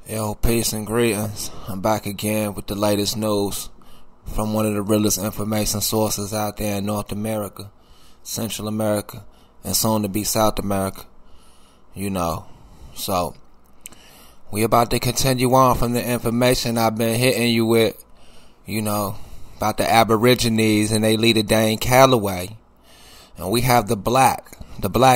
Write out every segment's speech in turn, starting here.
Yo, peace and greetings. I'm back again with the latest news from one of the realest information sources out there in North America, Central America, and soon to be South America. So we about to continue on from the information I've been hitting you with, about the Aborigines and their leader Dane Calloway. And we have the Black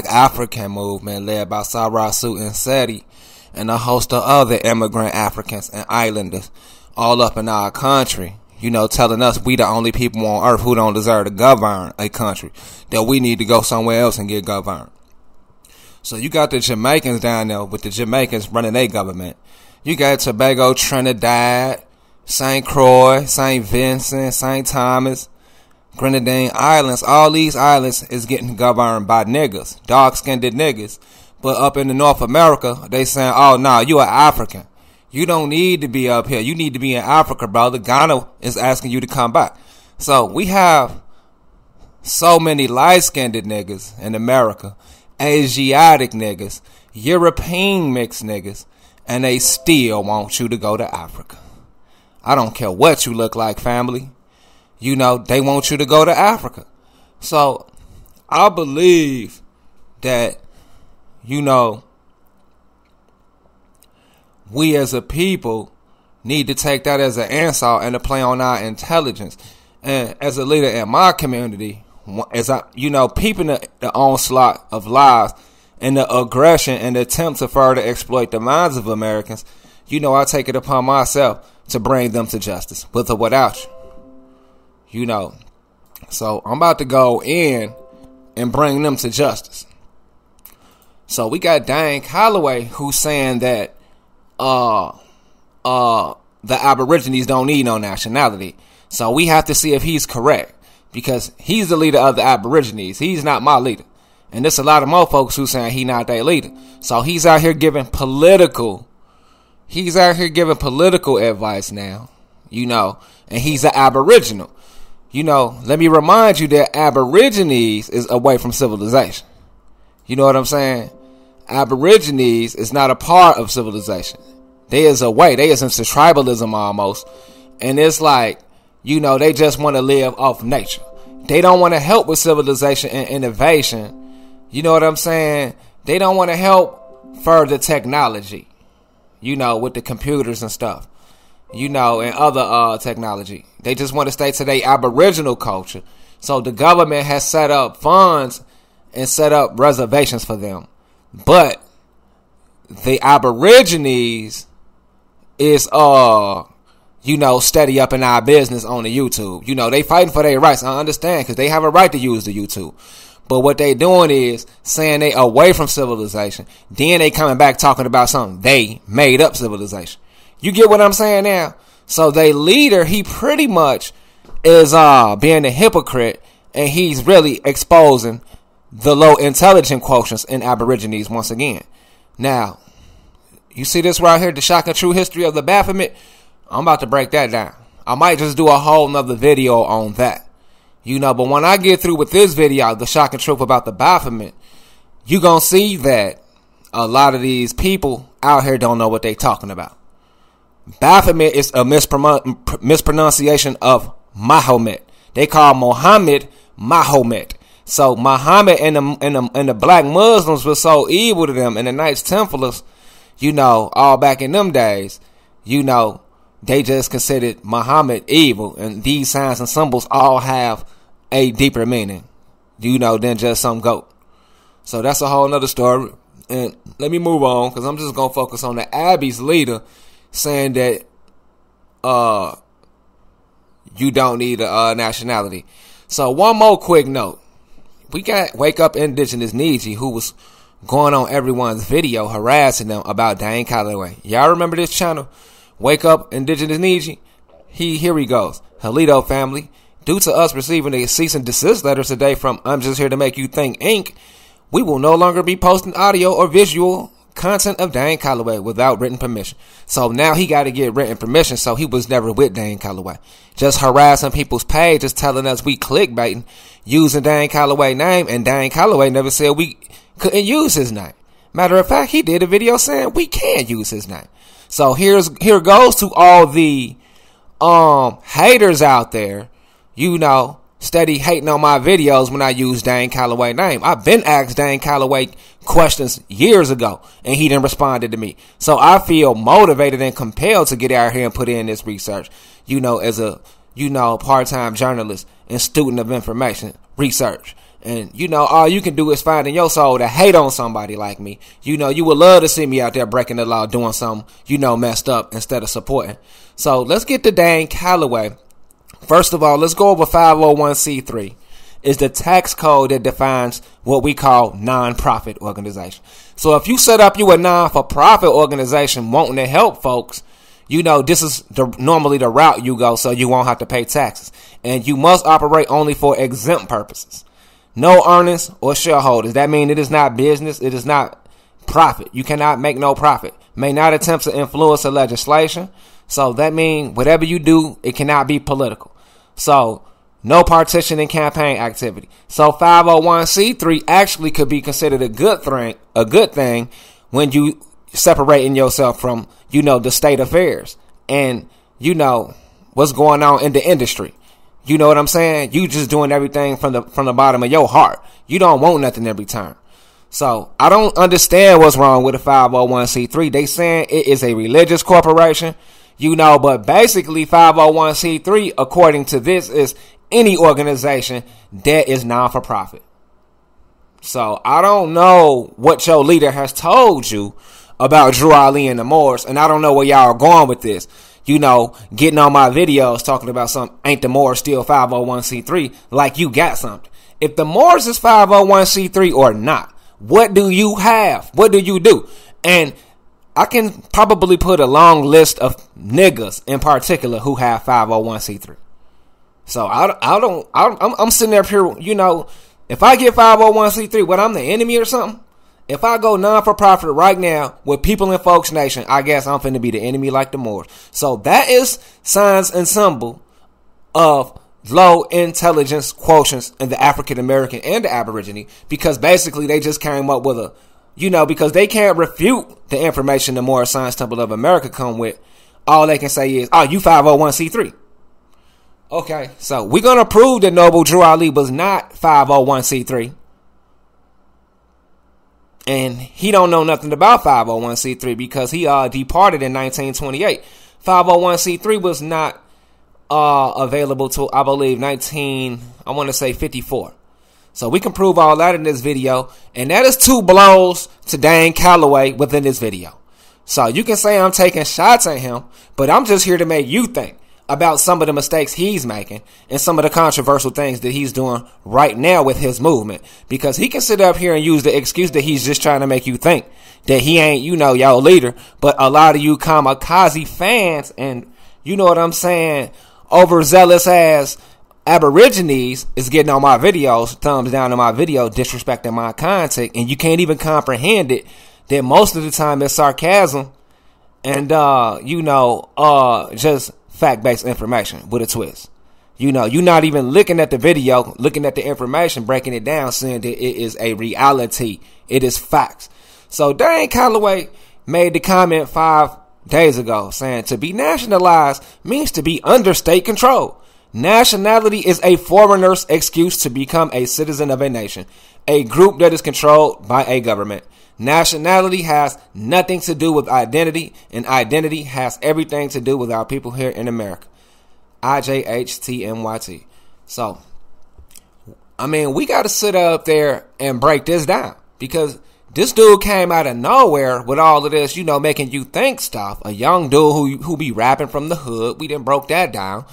African movement led by Sarasu and Seti, and a host of other immigrant Africans and islanders all up in our country, telling us we the only people on earth who don't deserve to govern a country, that we need to go somewhere else and get governed. So you got the Jamaicans down there with the Jamaicans running their government. You got Tobago, Trinidad, St. Croix, St. Vincent, St. Thomas, Grenadine Islands. All these islands is getting governed by niggas, dark-skinned niggas. But up in the North America, they saying, oh, nah, you are African. You don't need to be up here. You need to be in Africa, brother. Ghana is asking you to come back. So we have so many light-skinned niggas in America, Asiatic niggas, European mixed niggas, and they still want you to go to Africa. I don't care what you look like, family. They want you to go to Africa. So I believe that we as a people need to take that as an insult and to play on our intelligence. And as a leader in my community, as I, peeping the onslaught of lies and the aggression and the attempt to further exploit the minds of Americans, I take it upon myself to bring them to justice, with or without you. So I'm about to go in and bring them to justice. So we got Dane Calloway who's saying that the Aborigines don't need no nationality. So we have to see if he's correct, because he's the leader of the Aborigines. He's not my leader. And there's a lot of more folks who saying he not their leader. So he's out here giving political advice now, and he's an Aboriginal. Let me remind you that Aborigines is away from civilization. You know what I'm saying? Aborigines is not a part of civilization. They is away. They is into tribalism almost. And it's like, they just want to live off nature. They don't want to help with civilization and innovation. You know what I'm saying? They don't want to help further technology, with the computers and stuff, and other technology. They just want to stay to their Aboriginal culture. So the government has set up funds and set up reservations for them. But the Aborigines is, steady up in our business on the YouTube. They fighting for their rights. I understand, because they have a right to use the YouTube. But what they doing is saying they away from civilization. Then they coming back talking about something they made up civilization. You get what I'm saying now? So their leader, he pretty much is being a hypocrite, and he's really exposing the low intelligent quotients in Aborigines once again. Now, you see this right here, the shock and true history of the Baphomet? I'm about to break that down. I might just do a whole nother video on that. But when I get through with this video, the shock and truth about the Baphomet, you gonna see that a lot of these people out here don't know what they talking about. Baphomet is a mispronunciation of Mahomet. They call Muhammad Mahomet. So Muhammad and the black Muslims were so evil to them, and the Knights Templars, all back in them days, they just considered Muhammad evil, and these signs and symbols all have a deeper meaning, than just some goat. So that's a whole nother story. And let me move on, because I'm just gonna focus on the Abbey's leader saying that you don't need a nationality. So one more quick note. We got Wake Up Indigenous Niji, who was going on everyone's video harassing them about Dane Calloway. Y'all remember this channel? Wake Up Indigenous Niji? Here he goes. Halito family, due to us receiving a cease and desist letter today from I'm Just Here to Make You Think Inc., we will no longer be posting audio or visual content of Dane Calloway without written permission. So now he got to get written permission, so he was never with Dane Calloway. Just harassing people's pages, telling us we clickbaiting, using Dane Calloway name, and Dane Calloway never said we couldn't use his name. Matter of fact, he did a video saying we can use his name. So here goes to all the haters out there, steady hating on my videos when I use Dane Calloway name. I've been asked Dane Calloway questions years ago, and he didn't respond to me. So I feel motivated and compelled to get out here and put in this research, as a, part-time journalist and student of information research. And, all you can do is find in your soul to hate on somebody like me. You would love to see me out there breaking the law, doing something, messed up instead of supporting. So let's get to Dane Calloway. First of all, let's go over 501c3. Is the tax code that defines what we call non-profit organization. So if you set up a non-for-profit organization wanting to help folks, this is normally the route you go so you won't have to pay taxes. And you must operate only for exempt purposes. No earnings or shareholders. That means it is not business. It is not profit. You cannot make no profit. May not attempt to influence the legislation. So that means whatever you do, it cannot be political. So no partition in campaign activity. So 501c3 actually could be considered a good thing when you separating yourself from, the state affairs and, what's going on in the industry. You know what I'm saying? You just doing everything from the bottom of your heart. You don't want nothing in return. So I don't understand what's wrong with a 501c3. They saying it is a religious corporation, but basically 501c3, according to this, is any organization that is non-for-profit. So I don't know what your leader has told you about Drew Ali and the Moors, and I don't know where y'all are going with this. Getting on my videos talking about something, ain't the Moors still 501c3, like you got something. If the Moors is 501c3 or not, what do you have? What do you do? And I can probably put a long list of niggas in particular who have 501c3. So I'm sitting up here, if I get 501c3, what, I'm the enemy or something? If I go non-for-profit right now with people in Folks Nation, I guess I'm finna be the enemy like the Moors. So that is signs and symbol of low intelligence quotients in the African American and the Aborigine, because basically they just came up with because they can't refute the information the Moorish Science Temple of America come with. All they can say is, oh, you 501c3. Okay, so we're going to prove that Noble Drew Ali was not 501c3. And he don't know nothing about 501c3 because he departed in 1928. 501c3 was not available till, I believe, 54. So we can prove all that in this video. And that is 2 blows to Dane Calloway within this video. So you can say I'm taking shots at him, but I'm just here to make you think about some of the mistakes he's making and some of the controversial things that he's doing right now with his movement. Because he can sit up here and use the excuse that he's just trying to make you think that he ain't, y'all leader. But a lot of you kamikaze fans and, what I'm saying, overzealous ass Aborigines is getting on my videos, thumbs down on my video, disrespecting my content, and you can't even comprehend it, that most of the time it's sarcasm and, just fact-based information with a twist. You're not even looking at the video, looking at the information, breaking it down, saying that it is a reality. It is facts. So Dane Calloway made the comment 5 days ago saying to be nationalized means to be under state control. Nationality is a foreigner's excuse to become a citizen of a nation, a group that is controlled by a government. Nationality has nothing to do with identity, and identity has everything to do with our people here in America. IJHTMYT. So, we got to sit up there and break this down, because this dude came out of nowhere with all of this, making you think stuff. A young dude who be rapping from the hood. We done broke that down.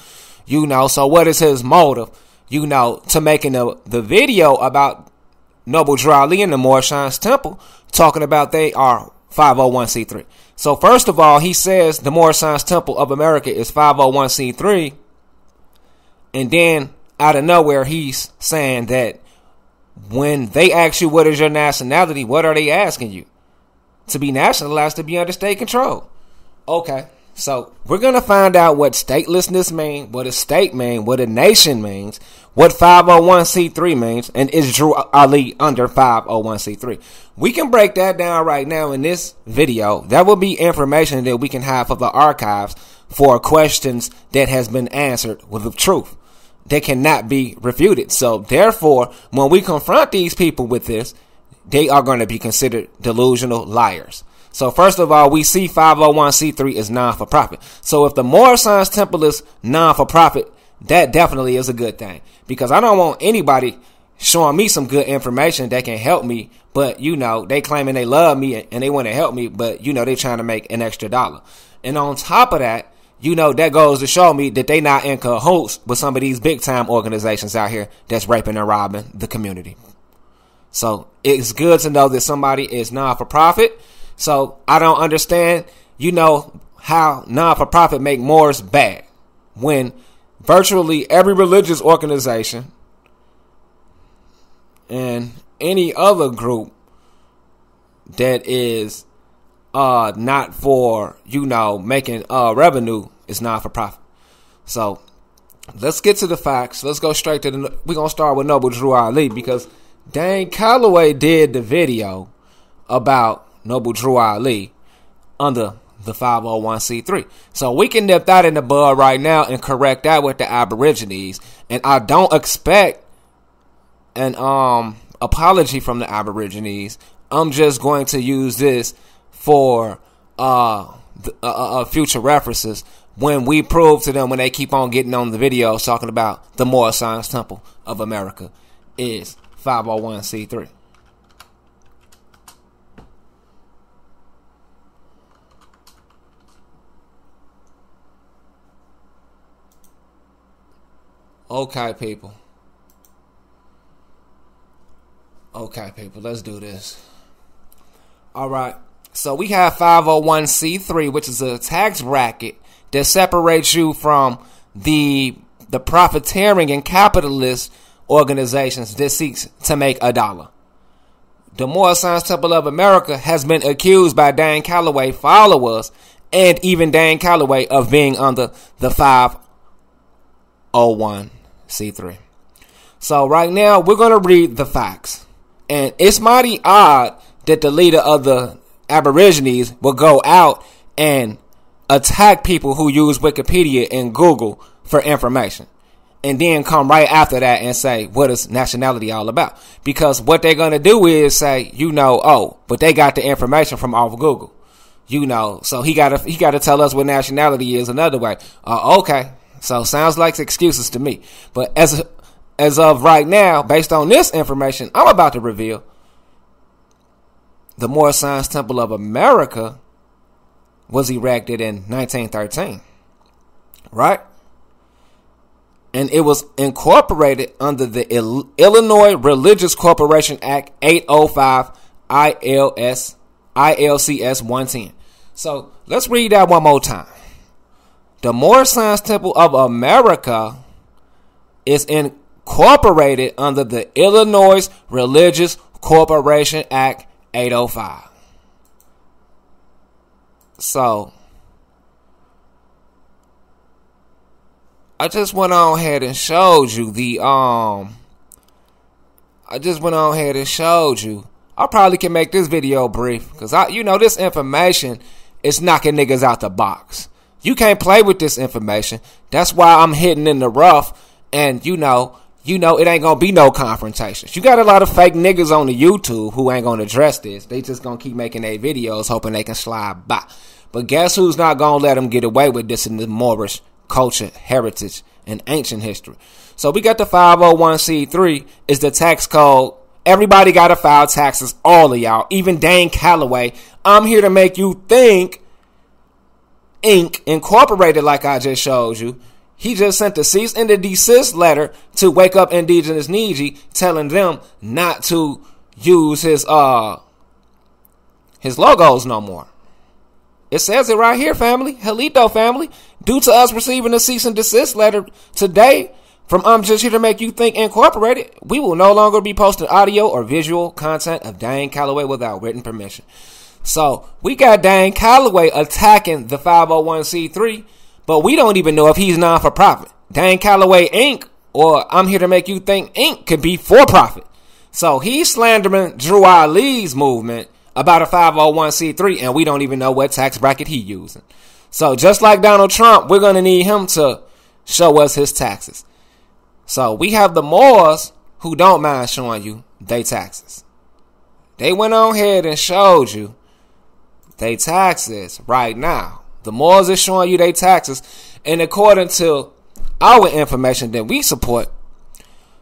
So what is his motive, to making the video about Noble Drew Ali and the Moorish Science Temple, talking about they are 501c3. So first of all, he says the Moorish Science Temple of America is 501c3. And then out of nowhere, he's saying that when they ask you what is your nationality, what are they asking you? To be nationalized, to be under state control. Okay. So we're going to find out what statelessness means, what a state means, what a nation means, what 501c3 means, and is Drew Ali under 501c3. We can break that down right now in this video. That will be information that we can have for the archives for questions that has been answered with the truth. They cannot be refuted. So therefore, when we confront these people with this, they are going to be considered delusional liars. So first of all, we see 501c3 is non-for-profit. So if the Moorish Science Temple is non-for-profit, that definitely is a good thing. Because I don't want anybody showing me some good information that can help me, but, they claiming they love me and they want to help me, but, they trying to make an extra dollar. And on top of that, that goes to show me that they not in cahoots with some of these big-time organizations out here that's raping and robbing the community. So it's good to know that somebody is non-for-profit. So I don't understand, how non-for-profit make Moors bad when virtually every religious organization and any other group that is not for, making revenue is non-for-profit. So let's get to the facts. Let's go straight to we're going to start with Noble Drew Ali because Dane Calloway did the video about Noble Drew Ali under the 501c3. So we can nip that in the bud right now and correct that with the Aborigines. And I don't expect an apology from the Aborigines. I'm just going to use this for future references when we prove to them, when they keep on getting on the videos talking about the Moorish Science Temple of America is 501c3. Okay, people, let's do this. All right. So we have 501c3, which is a tax bracket that separates you from the profiteering and capitalist organizations that seeks to make a dollar. The Moorish Science Temple of America has been accused by Dane Calloway followers and even Dane Calloway of being under the 501c3. So right now we're going to read the facts. And it's mighty odd that the leader of the Aborigines will go out and attack people who use Wikipedia and Google for information. And then come right after that and say, what is nationality all about? Because what they're going to do is say, but they got the information from off Google. So he got to tell us what nationality is another way. Okay. So sounds like excuses to me. But as of right now, based on this information I'm about to reveal, the Moorish Science Temple of America was erected in 1913, right? And it was incorporated under the Illinois Religious Corporation Act 805 ILCS 110. So let's read that one more time. The Moorish Science Temple of America is incorporated under the Illinois Religious Corporation Act 805. So I just went on ahead and showed you I probably can make this video brief because this information is knocking niggas out the box. You can't play with this information. That's why I'm hitting in the rough. And it ain't gonna be no confrontations. You got a lot of fake niggas on the YouTube who ain't gonna address this. They just gonna keep making their videos hoping they can slide by. But guess who's not gonna let them get away with this in the Moorish culture, heritage, and ancient history? So we got the 501c3 is the tax code. Everybody gotta file taxes, all of y'all. Even Dane Calloway. I'm here to make you think. Inc. Incorporated, like I just showed you. He just sent a cease and desist letter to Wake Up Indigenous Niji, telling them not to use his logos no more. It says it right here, family. Helito family. Due to us receiving a cease and desist letter today from I'm Just Here to Make You Think Incorporated, we will no longer be posting audio or visual content of Dane Calloway without written permission. So we got Dane Calloway attacking the 501c3, but we don't even know if he's non-for-profit. Dane Calloway Inc. or I'm Here to Make You Think Inc. could be for-profit. So he's slandering Drew Ali's movement about a 501c3, and we don't even know what tax bracket he's using. So just like Donald Trump, we're going to need him to show us his taxes. So we have the Moors who don't mind showing you their taxes. They went on ahead and showed you their taxes right now. The Moors is showing you their taxes, and according to our information that we support,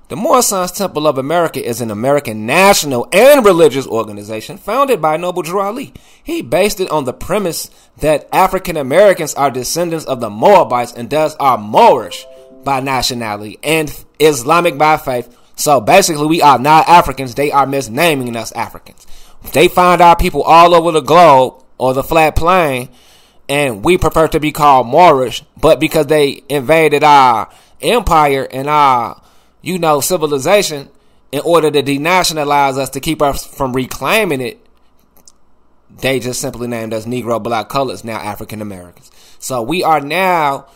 the Moorish Sons Temple of America is an American national and religious organization founded by Noble Drew Ali. He based it on the premise that African Americans are descendants of the Moabites and thus are Moorish by nationality and Islamic by faith. So basically we are not Africans. They are misnaming us Africans. They find our people all over the globe or the flat plain, and we prefer to be called Moorish, but because they invaded our empire and our civilization, in order to denationalize us to keep us from reclaiming it, they just simply named us Negro, Black, Colors, now African Americans. So we are now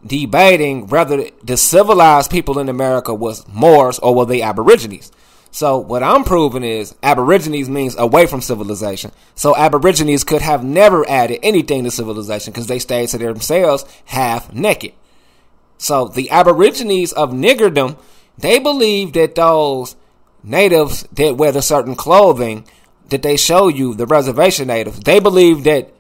debating whether the civilized people in America was Moors or were they Aborigines. So what I'm proving is Aborigines means away from civilization. So Aborigines could have never added anything to civilization because they stayed to themselves half naked. So the Aborigines of niggerdom, they believe that those natives that wear the certain clothing that they show you, the reservation natives, they believe that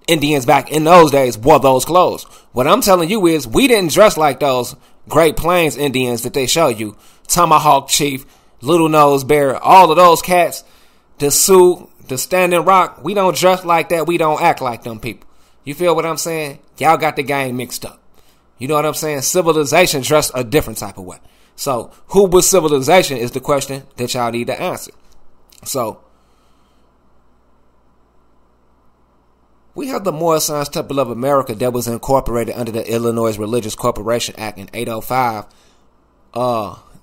Indians back in those days wore those clothes. What I'm telling you is we didn't dress like those Great Plains Indians that they show you. Tomahawk Chief, Little Nose Bear, all of those cats, the Sioux, the Standing Rock. We don't dress like that. We don't act like them people. You feel what I'm saying? Y'all got the game mixed up. You know what I'm saying? Civilization dressed a different type of way. So who was civilization is the question that y'all need to answer. So we have the Moorish Sons Temple of America that was incorporated under the Illinois Religious Corporation Act in 805.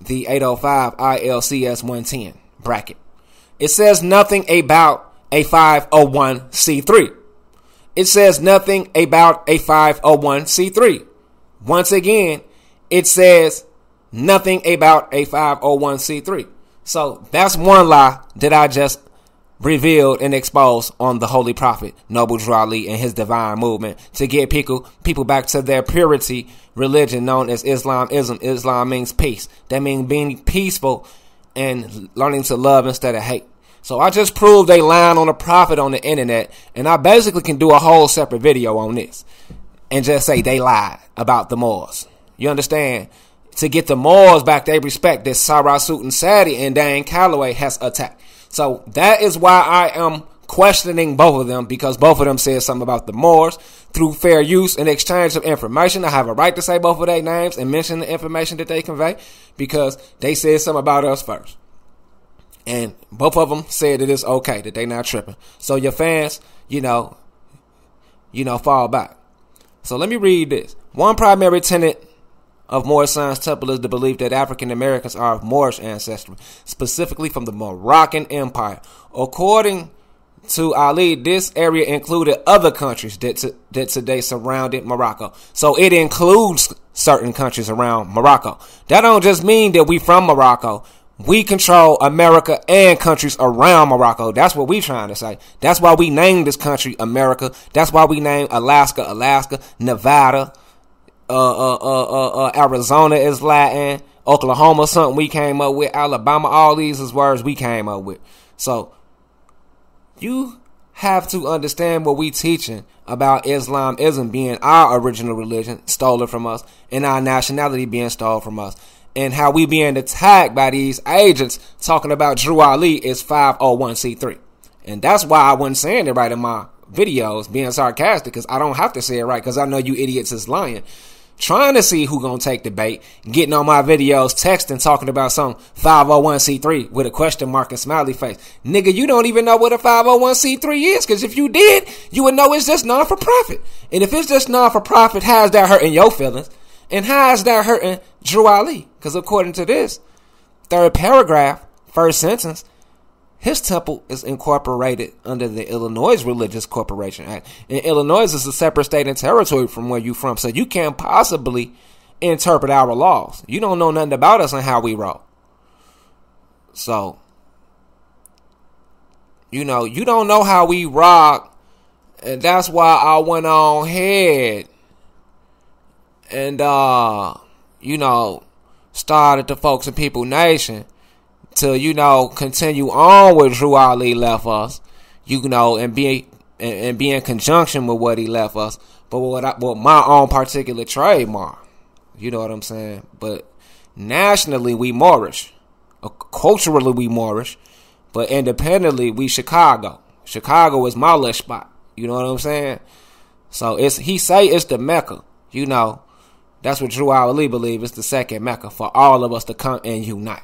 The 805 ILCS 110 bracket. It says nothing about a 501c3. It says nothing about a 501c3. Once again, it says nothing about a 501c3. So that's one lie that I just revealed and exposed on the Holy Prophet Noble Drew Ali and his divine movement to get people back to their purity religion known as Islamism. Islam means peace. That means being peaceful and learning to love instead of hate. So I just proved they lying on the prophet on the internet, and I basically can do a whole separate video on this and just say they lied about the Moors. You understand? To get the Moors back their respect that Sarah Sutton Sadi and Dane Calloway has attacked. So that is why I am questioning both of them, because both of them said something about the Moors through fair use and exchange of information. I have a right to say both of their names and mention the information that they convey because they said something about us first. And both of them said that it's okay, that they not tripping. So your fans, fall back. So let me read this. One primary tenet of Moorish Sons Temple is the belief that African Americans are of Moorish ancestry, specifically from the Moroccan Empire. According to Ali, this area included other countries that today surrounded Morocco. So it includes certain countries around Morocco. That don't just mean that we from Morocco. We control America and countries around Morocco. That's what we trying to say. That's why we named this country America. That's why we named Alaska, Nevada, Arizona is Latin, Oklahoma something we came up with, Alabama, all these is words we came up with. So you have to understand what we teaching about Islamism being our original religion, stolen from us, and our nationality being stolen from us, and how we being attacked by these agents talking about Drew Ali is 501c3. And that's why I wasn't saying it right in my videos, being sarcastic, because I don't have to say it right, because I know you idiots is lying. Trying to see who gonna take the bait, getting on my videos, texting, talking about some 501c3 with a question mark and smiley face. Nigga, you don't even know what a 501c3 is, because if you did, you would know it's just non-for-profit. And if it's just non-for-profit, how's that hurting your feelings? And how's that hurting Drew Ali? Because according to this, third paragraph, first sentence, his temple is incorporated under the Illinois Religious Corporation Act. And Illinois is a separate state and territory from where you from. So you can't possibly interpret our laws. You don't know nothing about us and how we roll. So, you don't know how we rock. And that's why I went on ahead and, started the Folks and People Nation to, continue on with Drew Ali left us, and be in conjunction with what he left us, but with my own particular trademark. You know what I'm saying? But nationally, we Moorish. Culturally, we Moorish. But independently, we Chicago. Chicago is my little spot. You know what I'm saying? So he say it's the Mecca. That's what Drew Ali believe. It's the second Mecca for all of us to come and unite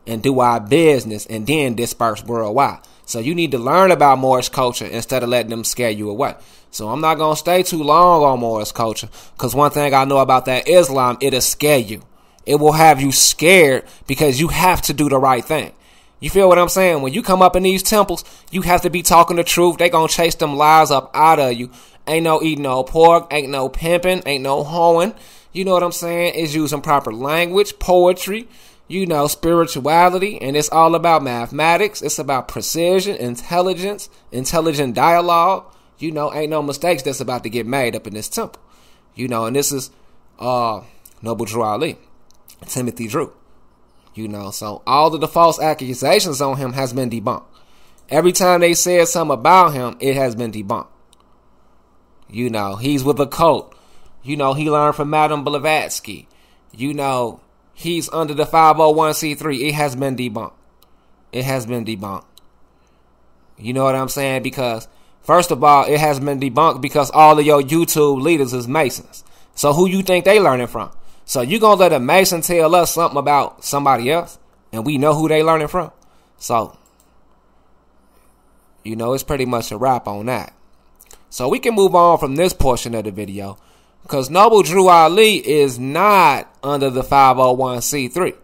and do our business and then disperse worldwide. So you need to learn about Moorish culture instead of letting them scare you away. So I'm not going to stay too long on Moorish culture, because one thing I know about that Islam, it'll scare you. It will have you scared because you have to do the right thing. You feel what I'm saying? When you come up in these temples, you have to be talking the truth. They going to chase them lies up out of you. Ain't no eating no pork, ain't no pimping, ain't no hoeing. You know what I'm saying? It's using proper language, poetry, spirituality, and it's all about mathematics. It's about precision, intelligence, intelligent dialogue. Ain't no mistakes that's about to get made up in this temple. And this is Noble Drew Ali, Timothy Drew. So all of the false accusations on him has been debunked. Every time they said something about him, it has been debunked. He's with a cult. He learned from Madame Blavatsky. He's under the 501c3. It has been debunked. It has been debunked. You know what I'm saying? Because, first of all, it has been debunked because all of your YouTube leaders is Masons. So who you think they learning from? So you gonna let a Mason tell us something about somebody else and we know who they learning from? So, it's pretty much a wrap on that. So we can move on from this portion of the video, because Noble Drew Ali is not under the 501c3.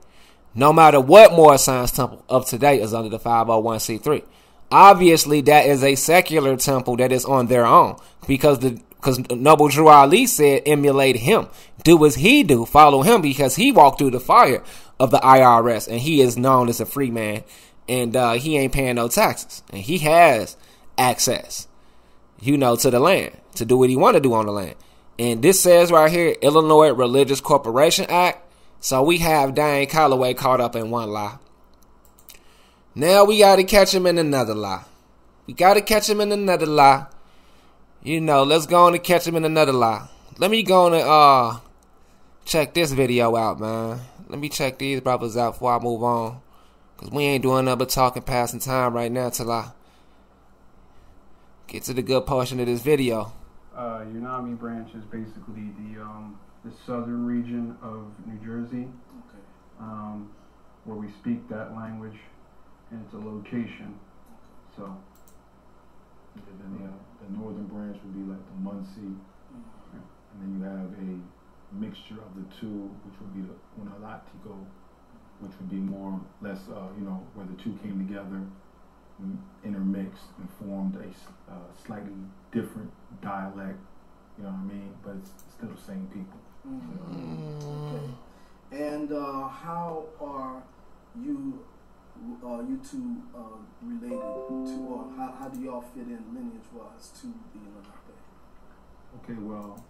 No matter what Moorish Science Temple of today is under the 501c3. Obviously, that is a secular temple that is on their own, because Noble Drew Ali said emulate him. Do as he do. Follow him, because he walked through the fire of the IRS and he is known as a free man, and he ain't paying no taxes. And he has access, to the land to do what he want to do on the land. And this says right here, Illinois Religious Corporation Act. So we have Dane Calloway caught up in one lie. Now we got to catch him in another lie. Let's go on and catch him in another lie. Let me go on and check this video out, man. Let me check these brothers out before I move on, because we ain't doing nothing but talking, passing time right now till I get to the good portion of this video. UNAMI branch is basically the southern region of New Jersey, where we speak that language, and it's a location. So, the northern branch would be like the Muncie, and then you have a mixture of the two, which would be the Unalatico, which would be more or less, where the two came together, intermixed and formed a slightly different dialect, but it's still the same people. Okay. And how are you two related to, or how do y'all fit in lineage-wise to the Lenape? Okay, well,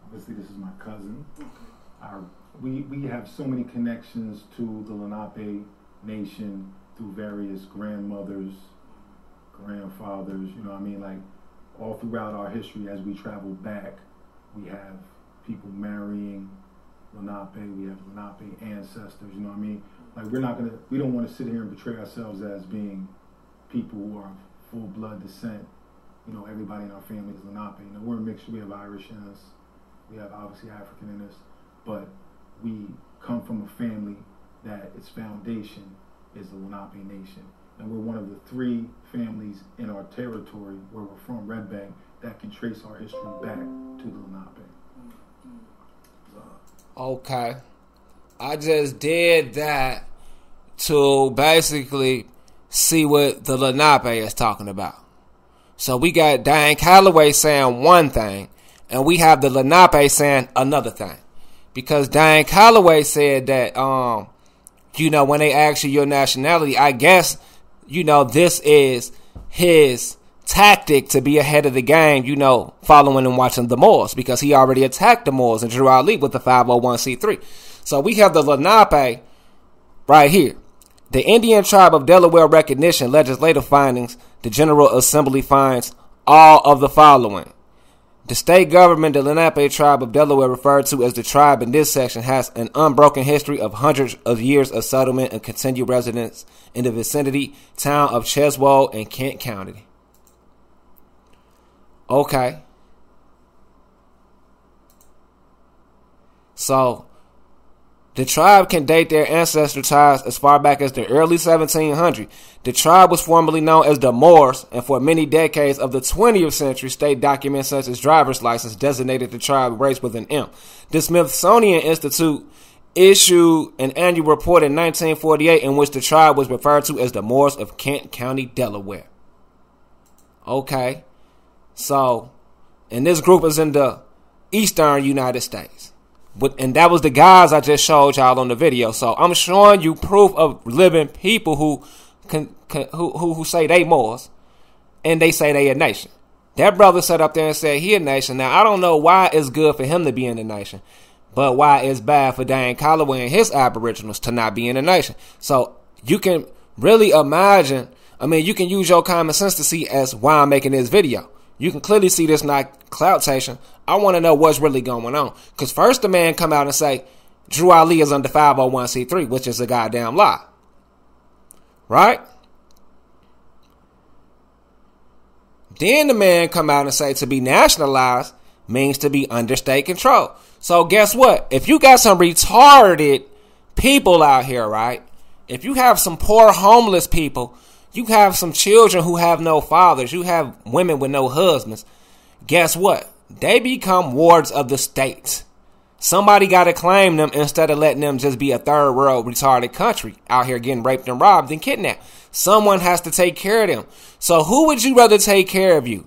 obviously this is my cousin. Okay. We have so many connections to the Lenape Nation through various grandmothers, grandfathers, like all throughout our history as we travel back, we have people marrying Lenape, we have Lenape ancestors, Like we don't want to sit here and portray ourselves as being people who are full blood descent. Everybody in our family is Lenape. We're a mixture, we have Irish in us, we have obviously African in us, but we come from a family that its foundation is the Lenape Nation. And we're one of the 3 families in our territory where we're from, Red Bank, that can trace our history back to the Lenape. Okay. I just did that to basically see what the Lenape is talking about. So we got Dane Calloway saying one thing, and we have the Lenape saying another thing. Because Dane Calloway said that, when they ask you your nationality, I guess, this is his tactic to be ahead of the game, following and watching the Moors, because he already attacked the Moors and drew our lead with the 501c3. So we have the Lenape right here. The Indian Tribe of Delaware Recognition Legislative Findings. The General Assembly finds all of the following. The state government, the Lenape Tribe of Delaware, referred to as the tribe in this section, has an unbroken history of hundreds of years of settlement and continued residence in the vicinity town of Cheswold in Kent County. Okay. So, the tribe can date their ancestral ties as far back as the early 1700s. The tribe was formerly known as the Moors, and for many decades of the 20th century, state documents such as driver's license designated the tribe race with an M. The Smithsonian Institute issued an annual report in 1948 in which the tribe was referred to as the Moors of Kent County, Delaware. Okay. So, and this group is in the eastern United States. And that was the guys I just showed y'all on the video. So I'm showing you proof of living people who say they Moors and they say they a nation. That brother sat up there and said he a nation. Now I don't know why it's good for him to be in the nation, but why it's bad for Dane Calloway and his Aboriginals to not be in the nation. So you can really imagine. You can use your common sense to see as why I'm making this video. You can clearly see this not clout-tation. I want to know what's really going on. Because first the man come out and say, Drew Ali is under 501c3, which is a goddamn lie. Right? Then the man come out and say to be nationalized means to be under state control. So guess what? If you got some retarded people out here, right? If you have some poor homeless people, you have some children who have no fathers, you have women with no husbands, guess what? They become wards of the state. Somebody got to claim them instead of letting them just be a third world retarded country out here getting raped and robbed and kidnapped. Someone has to take care of them. So who would you rather take care of you?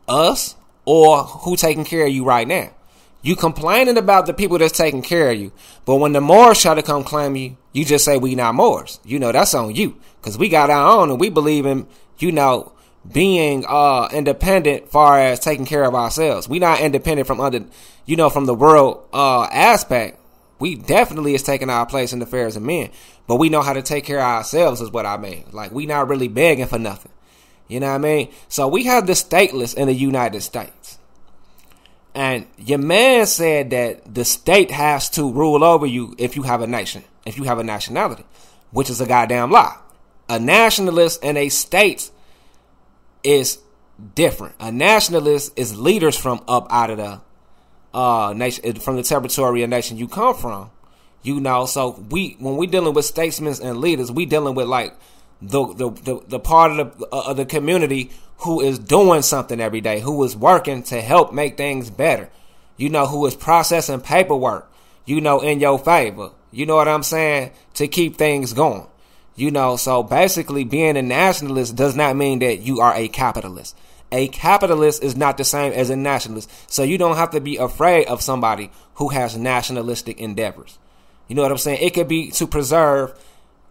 Us or who taking care of you right now? You complaining about the people that's taking care of you. But when the Moors try to come claim you, you just say we not Moors. That's on you. Because we got our own and we believe in, being independent far as taking care of ourselves. We not independent from from the world aspect. We definitely is taking our place in the affairs of men. But we know how to take care of ourselves is what I mean. Like we not really begging for nothing. You know what I mean? So we have the stateless in the United States. And your man said that the state has to rule over you if you have a nation, if you have a nationality, which is a goddamn lie. A nationalist and a state is different. A nationalist is leaders from up out of the nation, from the territory or nation you come from. So when we dealing with statesmen and leaders, we dealing with like the part of the community who is doing something every day, who is working to help make things better, who is processing paperwork, in your favor, you know what I'm saying, to keep things going, so basically being a nationalist does not mean that you are a capitalist. A capitalist is not the same as a nationalist, so you don't have to be afraid of somebody who has nationalistic endeavors. You know what I'm saying? It could be to preserve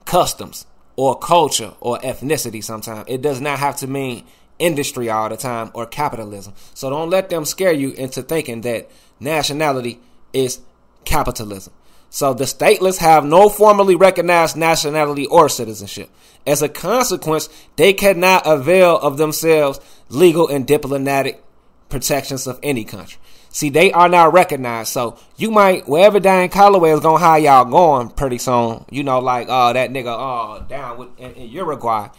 customs or culture or ethnicity sometimes. It does not have to mean industry all the time or capitalism. So don't let them scare you into thinking that nationality is capitalism. So the stateless have no formally recognized nationality or citizenship. As a consequence, they cannot avail of themselves legal and diplomatic protections of any country. See, they are not recognized. So you might, wherever Dane Calloway is going to have y'all going pretty soon, that nigga down with in Uruguay,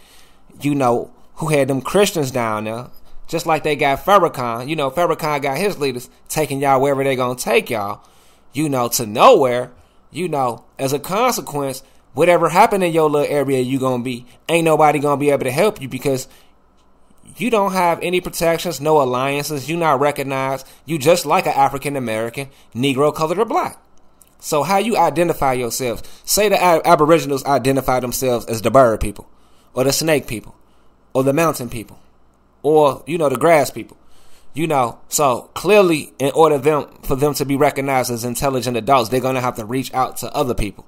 who had them Christians down there, just like they got Farrakhan. Farrakhan got his leaders taking y'all wherever they going to take y'all, to nowhere. As a consequence, whatever happened in your little area you going to be, ain't nobody going to be able to help you because you don't have any protections, no alliances. You not recognized. You just like an African American, Negro, colored, or black. So how you identify yourselves? Say the Aboriginals identify themselves as the bird people, or the snake people, or the mountain people, or, the grass people. So clearly, in order for them to be recognized as intelligent adults, they're going to have to reach out to other people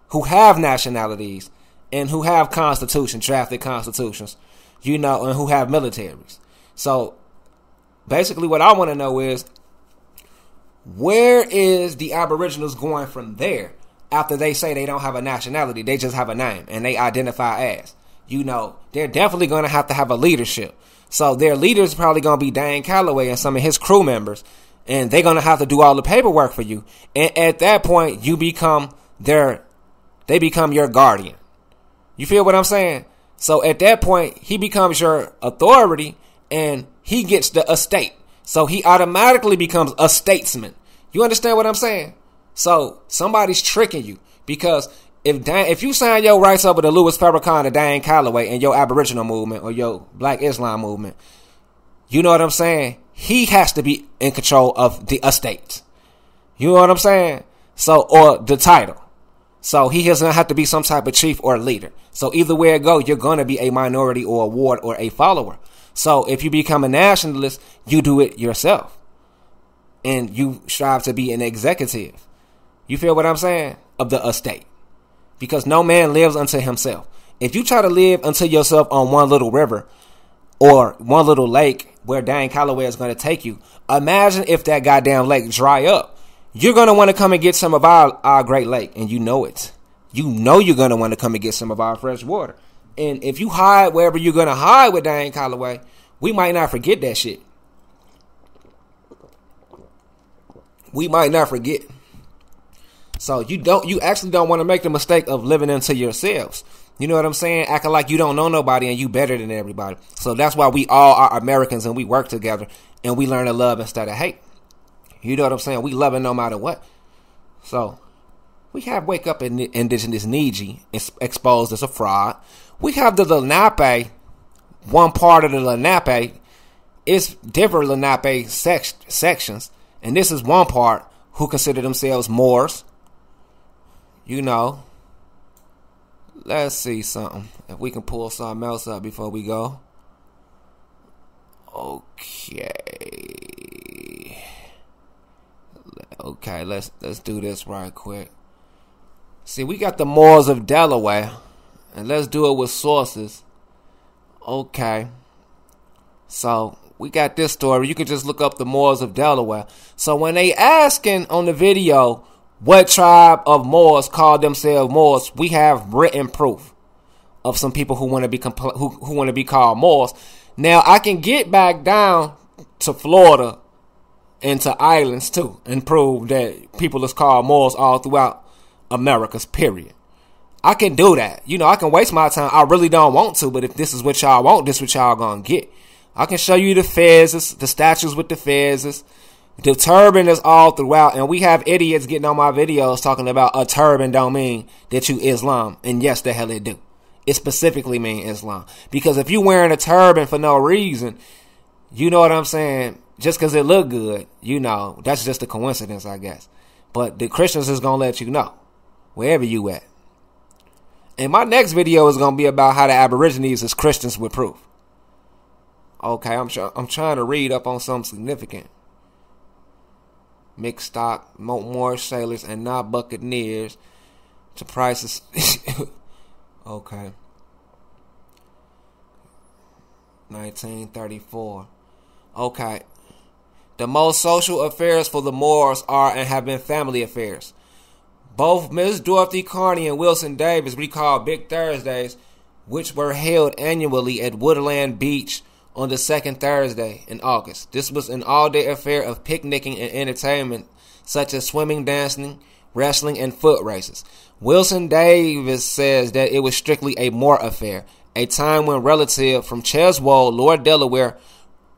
who have nationalities and who have drafted constitutions, and who have militaries. So basically what I want to know is, where is the Aboriginals going from there after they say they don't have a nationality? They just have a name and they identify as. They're definitely going to have a leadership. So their leader is probably going to be Dane Calloway and some of his crew members. And they're going to have to do all the paperwork for you. And at that point, they become your guardian. You feel what I'm saying? So at that point, he becomes your authority and he gets the estate. So he automatically becomes a statesman. You understand what I'm saying? So somebody's tricking you, because if you sign your rights over to Louis Farrakhan or Dane Calloway and your Aboriginal movement or your Black Islam movement, you know what I'm saying? He has to be in control of the estate. You know what I'm saying? So, or the title. So he is going to have to be some type of chief or leader. So either way it go, you're going to be a minority or a ward or a follower. So if you become a nationalist, you do it yourself. And you strive to be an executive. You feel what I'm saying? Of the estate. Because no man lives unto himself. If you try to live unto yourself on one little river or one little lake where Dane Calloway is going to take you, imagine if that goddamn lake dry up. You're going to want to come and get some of our great lake. And you know it. You know you're going to want to come and get some of our fresh water. And if you hide wherever you're going to hide with Dane Calloway, we might not forget that shit. We might not forget. So you actually don't want to make the mistake of living into yourselves. You know what I'm saying? Acting like you don't know nobody and you better than everybody. So that's why we all are Americans and we work together and we learn to love instead of hate. You know what I'm saying? We love it no matter what. So we have Wake Up Indigenous Niji exposed as a fraud. We have the Lenape. One part of the Lenape is different Lenape sections. And this is one part who consider themselves Moors. Let's see something. If we can pull something else up before we go. Okay, let's do this right quick. See, we got the Moors of Delaware. And let's do it with sources. Okay. So we got this story. You can just look up the Moors of Delaware. So when they asking on the video what tribe of Moors call themselves Moors, we have written proof of some people who want to be who want to be called Moors. Now I can get back down to Florida and to islands too and prove that people is called Moors all throughout America's period. I can do that. I can waste my time. I really don't want to, but if this is what y'all want, this is what y'all gonna get. I can show you the fezzes, the statues with the fezzes. The turban is all throughout, and we have idiots getting on my videos talking about a turban don't mean that you Islam. And yes, the hell it do. It specifically mean Islam. Because if you wearing a turban for no reason, you know what I'm saying? Just because it look good, that's just a coincidence, I guess. But the Christians is going to let you know, wherever you at. And my next video is going to be about how the Aborigines is Christians with proof. Okay, I'm trying to read up on something significant. Mixed stock, Moorish sailors, and not buccaneers to prices. Okay. 1934. Okay. The most social affairs for the Moors are and have been family affairs. Both Miss Dorothy Carney and Wilson Davis recall Big Thursdays, which were held annually at Woodland Beach on the second Thursday in August. This was an all-day affair of picnicking and entertainment, such as swimming, dancing, wrestling, and foot races. Wilson Davis says that it was strictly a Moor affair, a time when relatives from Cheswold, Lower Delaware,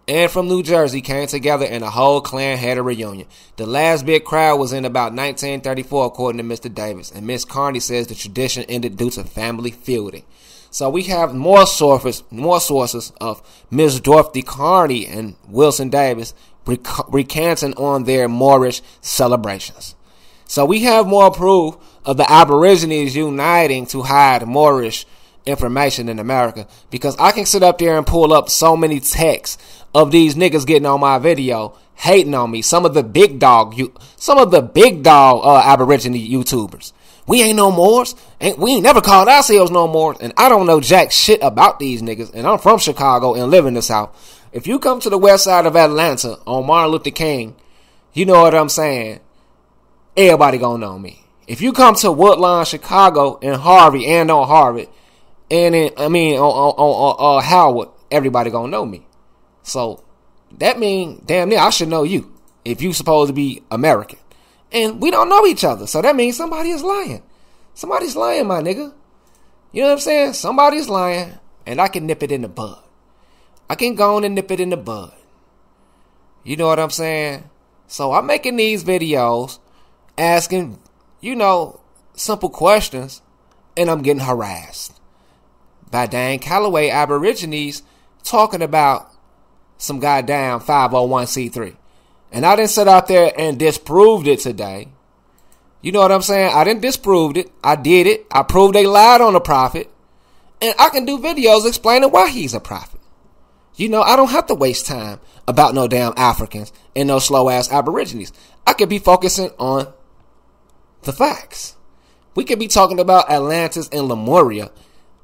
and from New Jersey came together and the whole clan had a reunion. The last big crowd was in about 1934, according to Mr. Davis, and Miss Carney says the tradition ended due to family feuding. So we have more sources of Miss Dorothy Carney and Wilson Davis recanting on their Moorish celebrations. So we have more proof of the Aborigines uniting to hide Moorish information in America, because I can sit up there and pull up so many texts of these niggas getting on my video hating on me. Some of the big dog Aborigine YouTubers. We ain't no Moors. We ain't never called ourselves no Moors. And I don't know jack shit about these niggas. And I'm from Chicago and live in the South. If you come to the west side of Atlanta on Martin Luther King, you know what I'm saying? Everybody gonna know me. If you come to Woodlawn, Chicago, and Harvey, and on Harvard, and on Howard, everybody gonna know me. So that means damn near I should know you if you supposed to be American. And we don't know each other. So that means somebody is lying. Somebody's lying, my nigga. You know what I'm saying? Somebody's lying, and I can nip it in the bud. I can go on and nip it in the bud. You know what I'm saying? So I'm making these videos asking, simple questions, and I'm getting harassed by Dane Calloway Aborigines talking about some goddamn 501c3. And I didn't sit out there and disproved it today. You know what I'm saying? I didn't disprove it. I did it. I proved they lied on the prophet. And I can do videos explaining why he's a prophet. I don't have to waste time about no damn Africans and no slow ass Aborigines. I could be focusing on the facts. We could be talking about Atlantis and Lemuria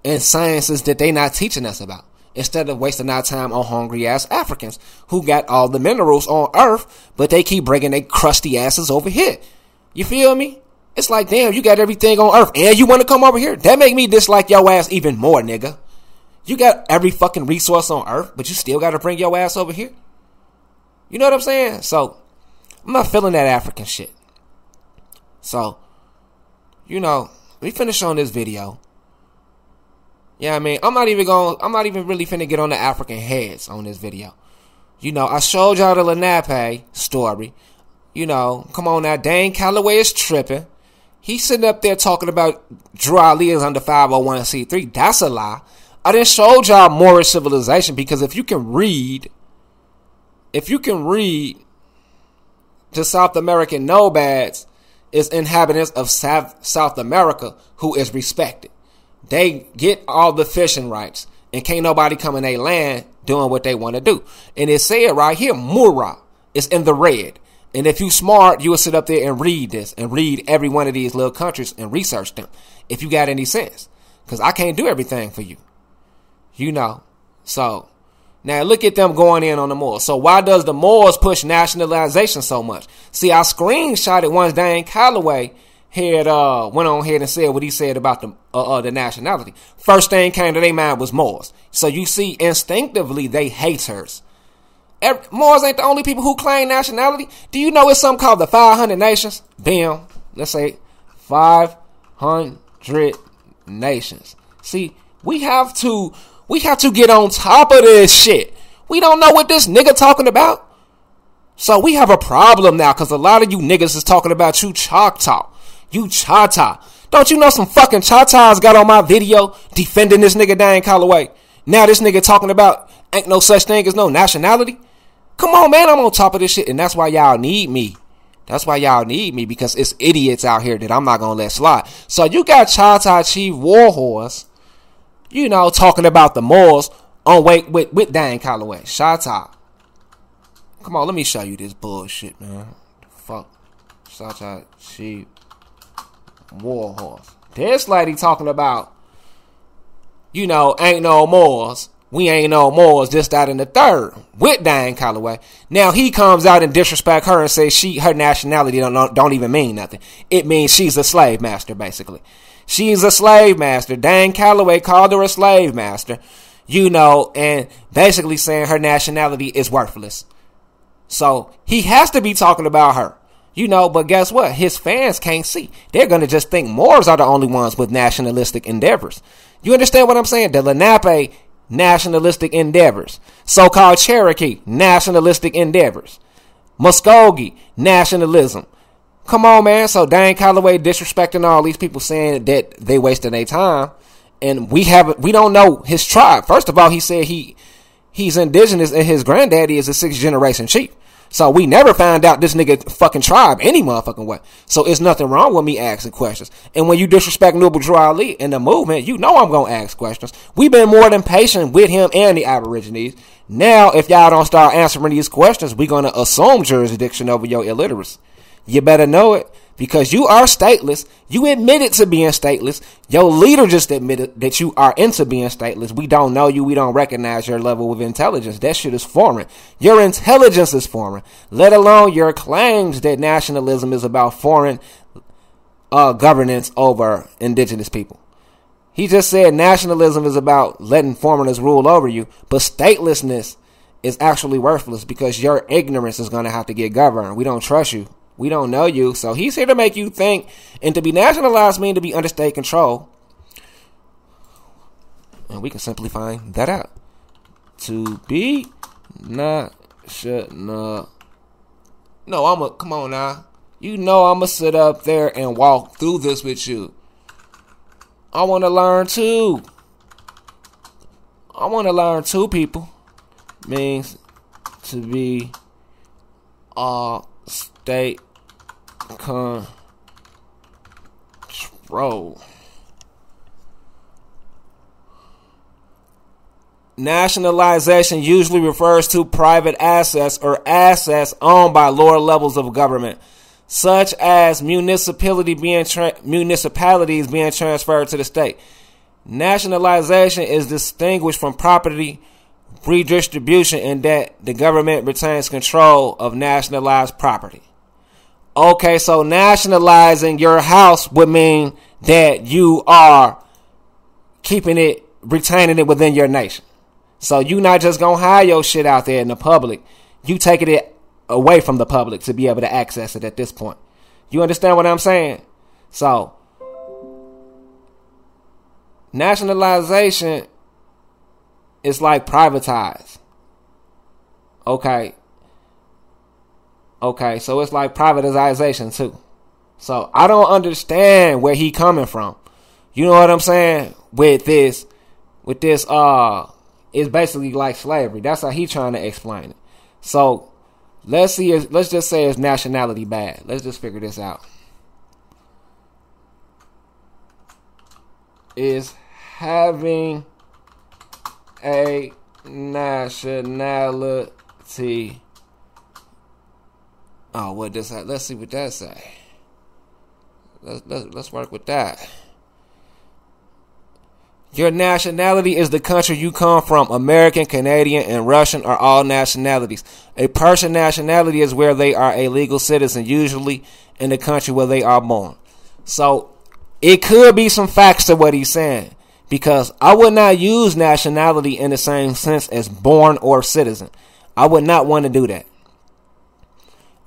and sciences that they not teaching us about, instead of wasting our time on hungry ass Africans who got all the minerals on earth, but they keep bringing their crusty asses over here. You feel me? It's like, damn, you got everything on earth and you want to come over here? That make me dislike your ass even more, nigga. You got every fucking resource on earth, but you still got to bring your ass over here? You know what I'm saying? So, I'm not feeling that African shit. So, we finish on this video. Yeah, I mean, I'm not even really finna get on the African heads on this video. I showed y'all the Lenape story. Come on now, Dane Calloway is tripping. He's sitting up there talking about Drew Ali is under 501c3. That's a lie. I didn't show y'all Moorish civilization, because if you can read the South American nomads is inhabitants of South America who is respected. They get all the fishing rights, and can't nobody come in their land doing what they want to do. And it said right here, Mura is in the red. And if you smart, you will sit up there and read this and read every one of these little countries and research them if you got any sense. Because I can't do everything for you. So now look at them going in on the Moors. So why does the Moors push nationalization so much? See, I screenshot it once Dane Calloway had went on ahead and said what he said about the nationality. First thing came to their mind was Moors. So you see, instinctively they haters. Moors ain't the only people who claim nationality. Do you know it's something called the 500 nations? Bam. Let's say 500 nations. See, we have to get on top of this shit. We don't know what this nigga talking about. So we have a problem now, because a lot of you niggas is talking about you Choctaw. You Chata. Don't you know some fucking Chatas got on my video defending this nigga Dane Calloway? Now this nigga talking about ain't no such thing as no nationality? Come on, man, I'm on top of this shit, and that's why y'all need me. That's why y'all need me, because it's idiots out here that I'm not gonna let slide. So you got Chata Chief Warhorse, talking about the Moors on with Dane Calloway. Chata. Come on, let me show you this bullshit, man. Fuck. Chata Chief Warhorse. This lady talking about, ain't no Moors. We ain't no Moors, this, that, and the third. With Dane Calloway. Now he comes out and disrespect her and says her nationality don't even mean nothing. It means she's a slave master, basically. She's a slave master. Dane Calloway called her a slave master, and basically saying her nationality is worthless. So he has to be talking about her. But guess what? His fans can't see. They're going to just think Moors are the only ones with nationalistic endeavors. You understand what I'm saying? The Lenape, nationalistic endeavors. So-called Cherokee, nationalistic endeavors. Muskogee, nationalism. Come on, man. So Dane Calloway disrespecting all these people, saying that they wasting their time. And we don't know his tribe. First of all, he said he's indigenous and his granddaddy is a 6th generation chief. So we never found out this nigga fucking tribe any motherfucking way. So it's nothing wrong with me asking questions. And when you disrespect Noble Drew Ali in the movement, you know I'm going to ask questions. We've been more than patient with him and the Aborigines. Now, if y'all don't start answering these questions, we're going to assume jurisdiction over your illiteracy. You better know it. Because you are stateless. You admitted to being stateless. Your leader just admitted that you are into being stateless. We don't know you. We don't recognize your level of intelligence. That shit is foreign. Your intelligence is foreign. Let alone your claims that nationalism is about foreign governance over indigenous people. He just said nationalism is about letting foreigners rule over you. But statelessness is actually worthless because your ignorance is going to have to get governed. We don't trust you. We don't know you. So he's here to make you think. And to be nationalized means to be under state control. And we can simply find that out. To be national. No, come on now. You know I'm going to sit up there and walk through this with you. I want to learn too. I want to learn too, people. Means to be state control. Nationalization usually refers to private assets or assets owned by lower levels of government, such as municipalities being transferred to the state. Nationalization is distinguished from property redistribution in that the government retains control of nationalized property. Okay, so nationalizing your house would mean that you are retaining it within your nation. So you not just gonna hide your shit out there in the public. You taking it away from the public to be able to access it at this point. You understand what I'm saying? So nationalization is like privatized. Okay, so it's like privatization too. So I don't understand where he coming from. You know what I'm saying? With this, it's basically like slavery. That's how he trying to explain it. So let's just say it's nationality bad. Let's just figure this out. Is having a nationality. Oh, what does that? Let's see what that say. Let's work with that. Your nationality is the country you come from. American, Canadian, and Russian are all nationalities. A person's nationality is where they are a legal citizen, usually in the country where they are born. So it could be some facts to what he's saying, because I would not use nationality in the same sense as born or citizen. I would not want to do that.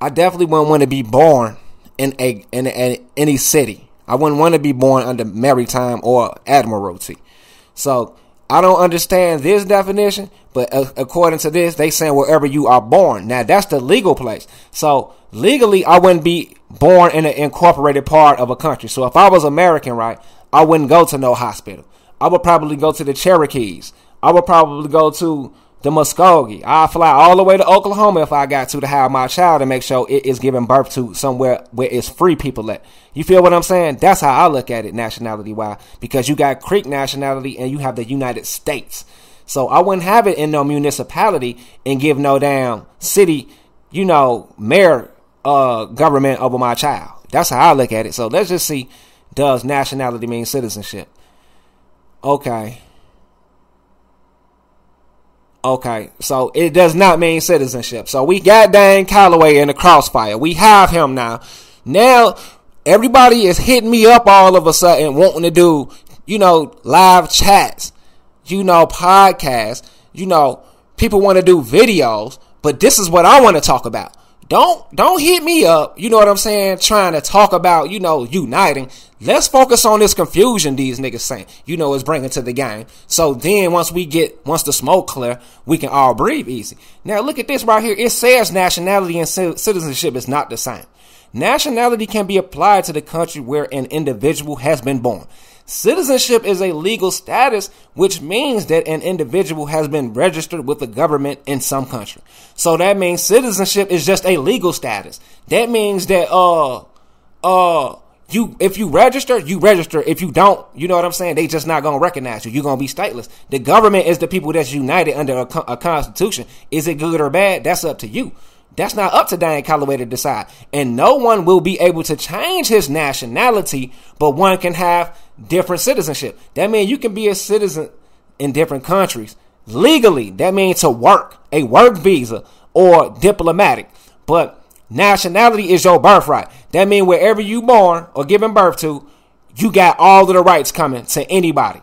I definitely wouldn't want to be born in any city. I wouldn't want to be born under maritime or admiralty. So I don't understand this definition, but according to this, they saying wherever you are born. Now that's the legal place. So legally, I wouldn't be born in an incorporated part of a country. So if I was American, right, I wouldn't go to no hospital. I would probably go to the Cherokees. I would probably go to the Muskogee. I'll fly all the way to Oklahoma if I got to have my child and make sure it is giving birth to somewhere where it's free people at. You feel what I'm saying? That's how I look at it nationality-wise. Because you got Creek nationality and you have the United States. So I wouldn't have it in no municipality and give no damn city, mayor government over my child. That's how I look at it. So let's just see, does nationality mean citizenship? Okay, so it does not mean citizenship. So we got Dane Calloway in the crossfire. We have him now. Now, everybody is hitting me up all of a sudden wanting to do, live chats, podcasts, people want to do videos, but this is what I want to talk about. Don't hit me up, you know what I'm saying, trying to talk about, uniting. Let's focus on this confusion these niggas saying, is bringing to the game. So then once the smoke clear, we can all breathe easy. Now look at this right here. It says nationality and citizenship is not the same. Nationality can be applied to the country where an individual has been born. Citizenship is a legal status, which means that an individual has been registered with the government in some country. So that means citizenship is just a legal status. That means that if you register, you register. If you don't, you know what I'm saying? They just not gonna recognize you. You're gonna be stateless. The government is the people that's united under a constitution. Is it good or bad? That's up to you. That's not up to Dane Calloway to decide. And no one will be able to change his nationality, but one can have different citizenship. That means you can be a citizen in different countries legally. That means to work, a work visa or diplomatic. But nationality is your birthright. That means wherever you born or given birth to, you got all of the rights coming to anybody.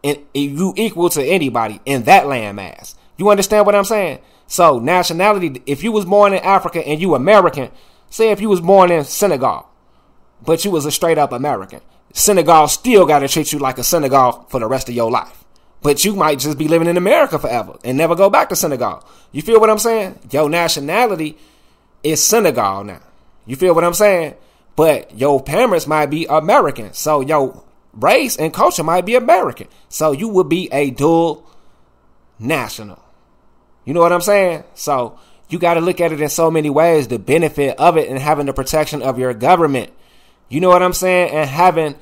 And you equal to anybody in that landmass. You understand what I'm saying? So nationality, if you was born in Africa and you American, say if you was born in Senegal, but you was a straight up American, Senegal still got to treat you like a Senegal for the rest of your life. But you might just be living in America forever and never go back to Senegal. You feel what I'm saying? Your nationality is Senegal now. You feel what I'm saying? But your parents might be American. So your race and culture might be American. So you would be a dual national. You know what I'm saying? So you got to look at it in so many ways, the benefit of it and having the protection of your government. You know what I'm saying? And having